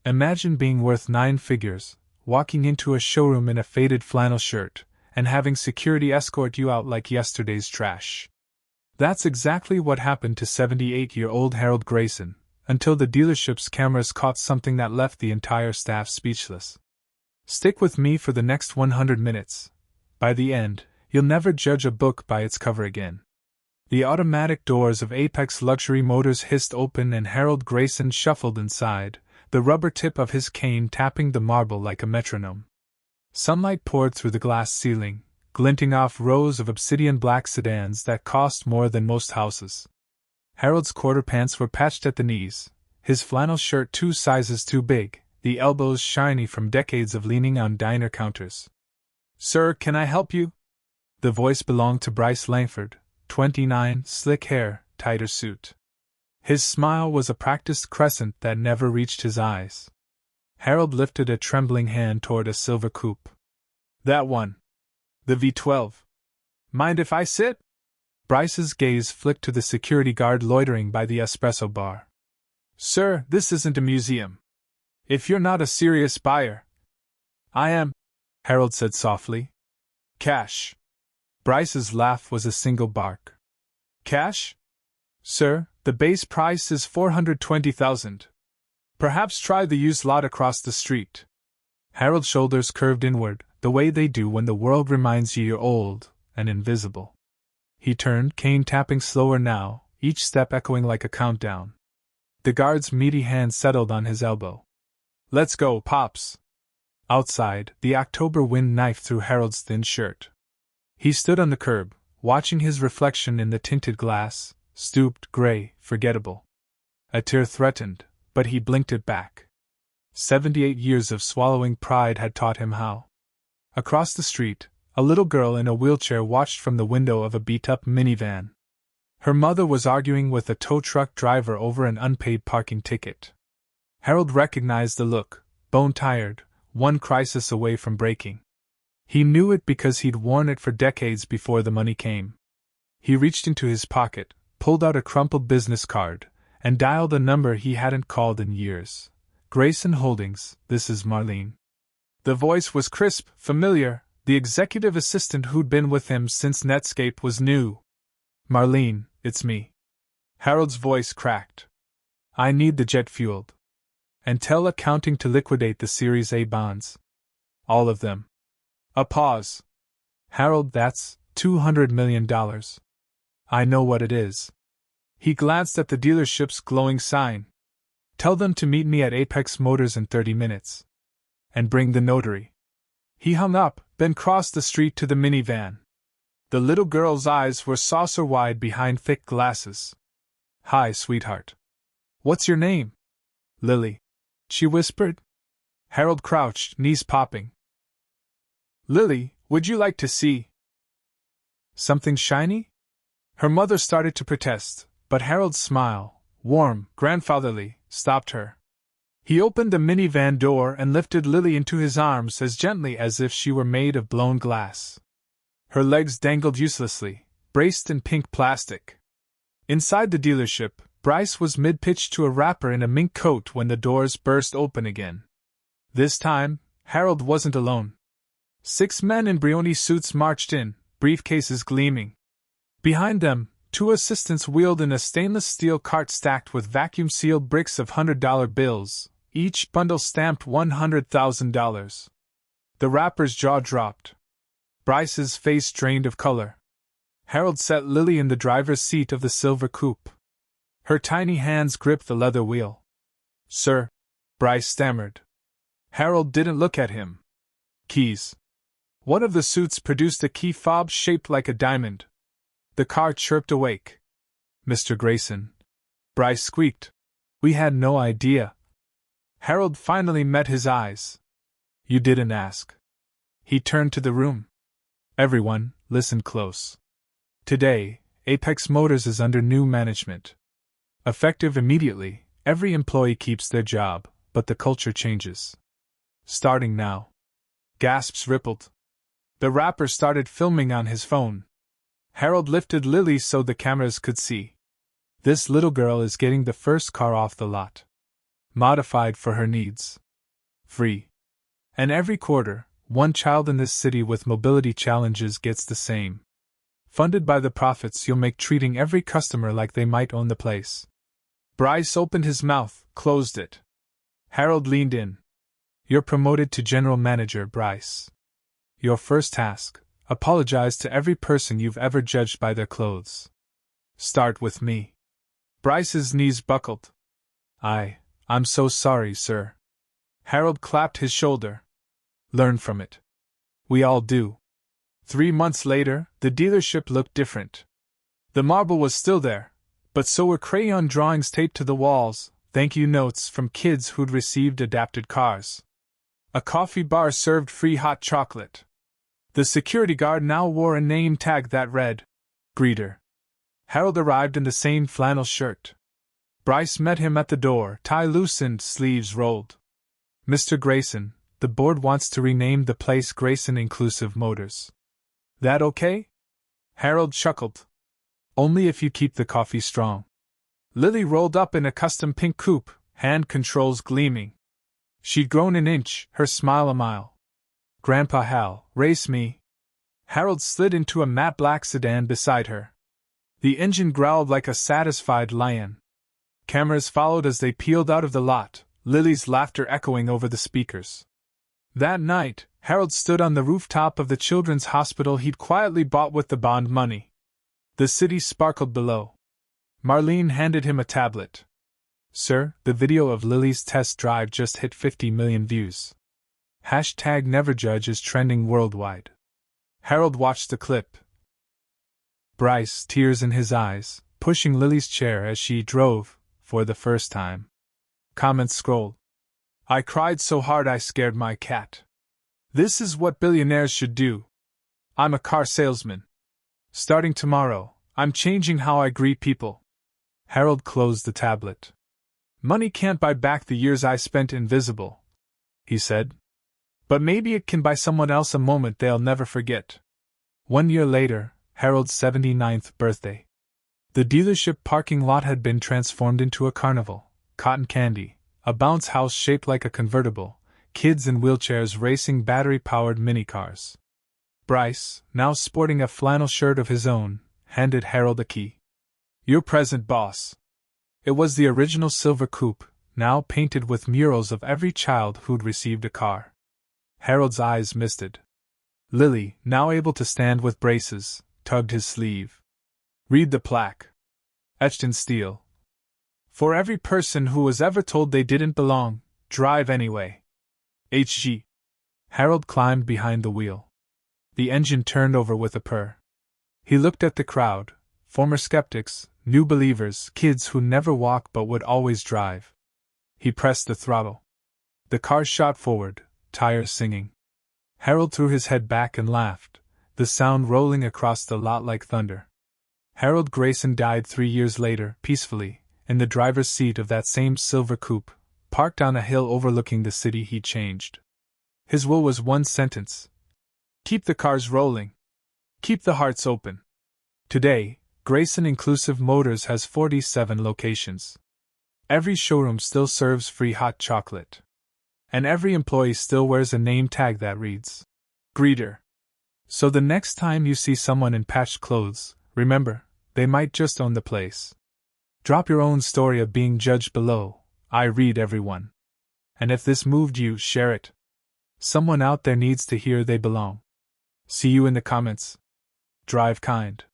Imagine being worth 9 figures, walking into a showroom in a faded flannel shirt, and having security escort you out like yesterday's trash. That's exactly what happened to 78-year-old Harold Grayson, until the dealership's cameras caught something that left the entire staff speechless. Stick with me for the next 100 minutes. By the end, you'll never judge a book by its cover again. The automatic doors of Apex Luxury Motors hissed open and Harold Grayson shuffled inside, the rubber tip of his cane tapping the marble like a metronome. Sunlight poured through the glass ceiling, glinting off rows of obsidian black sedans that cost more than most houses. Harold's quarter pants were patched at the knees, his flannel shirt 2 sizes too big, the elbows shiny from decades of leaning on diner counters. "Sir, can I help you?" The voice belonged to Bryce Langford, 29, slick hair, tighter suit. His smile was a practiced crescent that never reached his eyes. Harold lifted a trembling hand toward a silver coupe. "That one. The V12. Mind if I sit?" Bryce's gaze flicked to the security guard loitering by the espresso bar. "Sir, this isn't a museum. If you're not a serious buyer—" "I am," Harold said softly. "Cash." Bryce's laugh was a single bark. "Cash? Sir, the base price is $420,000. Perhaps try the used lot across the street." Harold's shoulders curved inward, the way they do when the world reminds you you're old and invisible. He turned, cane tapping slower now, each step echoing like a countdown. The guard's meaty hand settled on his elbow. "Let's go, Pops." Outside, the October wind knifed through Harold's thin shirt. He stood on the curb, watching his reflection in the tinted glass, stooped, gray, forgettable. A tear threatened, but he blinked it back. 78 years of swallowing pride had taught him how. Across the street, a little girl in a wheelchair watched from the window of a beat-up minivan. Her mother was arguing with a tow truck driver over an unpaid parking ticket. Harold recognized the look, bone-tired, one crisis away from breaking. He knew it because he'd worn it for decades before the money came. He reached into his pocket, pulled out a crumpled business card, and dialed a number he hadn't called in years. "Grayson Holdings, this is Marlene." The voice was crisp, familiar, the executive assistant who'd been with him since Netscape was new. "Marlene, it's me." Harold's voice cracked. "I need the jet fueled. And tell accounting to liquidate the Series A bonds. All of them." A pause. "Harold, that's $200 million. I know what it is." He glanced at the dealership's glowing sign. "Tell them to meet me at Apex Motors in 30 minutes. And bring the notary." He hung up, then crossed the street to the minivan. The little girl's eyes were saucer-wide behind thick glasses. "Hi, sweetheart. What's your name?" "Lily," she whispered. Harold crouched, knees popping. "Lily, would you like to see something shiny?" Her mother started to protest, but Harold's smile, warm, grandfatherly, stopped her. He opened the minivan door and lifted Lily into his arms as gently as if she were made of blown glass. Her legs dangled uselessly, braced in pink plastic. Inside the dealership, Bryce was mid-pitch to a rapper in a mink coat when the doors burst open again. This time, Harold wasn't alone. 6 men in Brioni suits marched in, briefcases gleaming. Behind them, 2 assistants wheeled in a stainless steel cart stacked with vacuum-sealed bricks of $100 bills, each bundle stamped $100,000. The rapper's jaw dropped. Bryce's face drained of color. Harold set Lily in the driver's seat of the silver coupe. Her tiny hands gripped the leather wheel. "Sir," Bryce stammered. Harold didn't look at him. "Keys." One of the suits produced a key fob shaped like a diamond. The car chirped awake. "Mr. Grayson," Bryce squeaked. "We had no idea." Harold finally met his eyes. "You didn't ask." He turned to the room. Everyone, listen close. Today, Apex Motors is under new management. Effective immediately, every employee keeps their job, but the culture changes. Starting now. Gasps rippled. The rapper started filming on his phone. Harold lifted Lily so the cameras could see. "This little girl is getting the first car off the lot. modified for her needs. Free. And every quarter, one child in this city with mobility challenges gets the same. Funded by the profits you'll make treating every customer like they might own the place. Bryce opened his mouth, closed it. Harold leaned in. You're promoted to general manager, Bryce. Your first task, apologize to every person you've ever judged by their clothes. Start with me. Bryce's knees buckled. I'm so sorry, sir. Harold clapped his shoulder. Learn from it. We all do. 3 months later, the dealership looked different. The marble was still there, but so were crayon drawings taped to the walls, thank you notes from kids who'd received adapted cars. A coffee bar served free hot chocolate. The security guard now wore a name tag that read, Greeter. Harold arrived in the same flannel shirt. Bryce met him at the door, tie loosened, sleeves rolled. Mr. Grayson, the board wants to rename the place Grayson Inclusive Motors. That okay? Harold chuckled. Only if you keep the coffee strong. Lily rolled up in a custom pink coupe, hand controls gleaming. She'd grown an inch, her smile a mile. Grandpa Hal, race me. Harold slid into a matte black sedan beside her. The engine growled like a satisfied lion. Cameras followed as they peeled out of the lot, Lily's laughter echoing over the speakers. That night, Harold stood on the rooftop of the children's hospital he'd quietly bought with the bond money. The city sparkled below. Marlene handed him a tablet. Sir, the video of Lily's test drive just hit 50 million views. #NeverJudge is trending worldwide. Harold watched the clip. Bryce, tears in his eyes, pushing Lily's chair as she drove, for the first time. Comments scrolled. I cried so hard I scared my cat. This is what billionaires should do. I'm a car salesman. Starting tomorrow, I'm changing how I greet people. Harold closed the tablet. Money can't buy back the years I spent invisible, he said. But maybe it can buy someone else a moment they'll never forget. 1 year later, Harold's 79th birthday. The dealership parking lot had been transformed into a carnival, cotton candy, a bounce house shaped like a convertible, kids in wheelchairs racing battery-powered minicars. Bryce, now sporting a flannel shirt of his own, handed Harold a key. Your present, boss. It was the original silver coupe, now painted with murals of every child who'd received a car. Harold's eyes misted. Lily, now able to stand with braces, tugged his sleeve. Read the plaque. Etched in steel. For every person who was ever told they didn't belong, drive anyway. HG. Harold climbed behind the wheel. The engine turned over with a purr. He looked at the crowd, former skeptics, new believers, kids who never walk but would always drive. He pressed the throttle. The car shot forward, tires singing. Harold threw his head back and laughed, the sound rolling across the lot like thunder. Harold Grayson died 3 years later, peacefully, in the driver's seat of that same silver coupe, parked on a hill overlooking the city he'd changed. His will was one sentence. Keep the cars rolling. Keep the hearts open. Today, Grayson Inclusive Motors has 47 locations. Every showroom still serves free hot chocolate. And every employee still wears a name tag that reads, Greeter. So the next time you see someone in patched clothes, remember, they might just own the place. Drop your own story of being judged below. I read everyone. And if this moved you, share it. Someone out there needs to hear they belong. See you in the comments. Drive kind.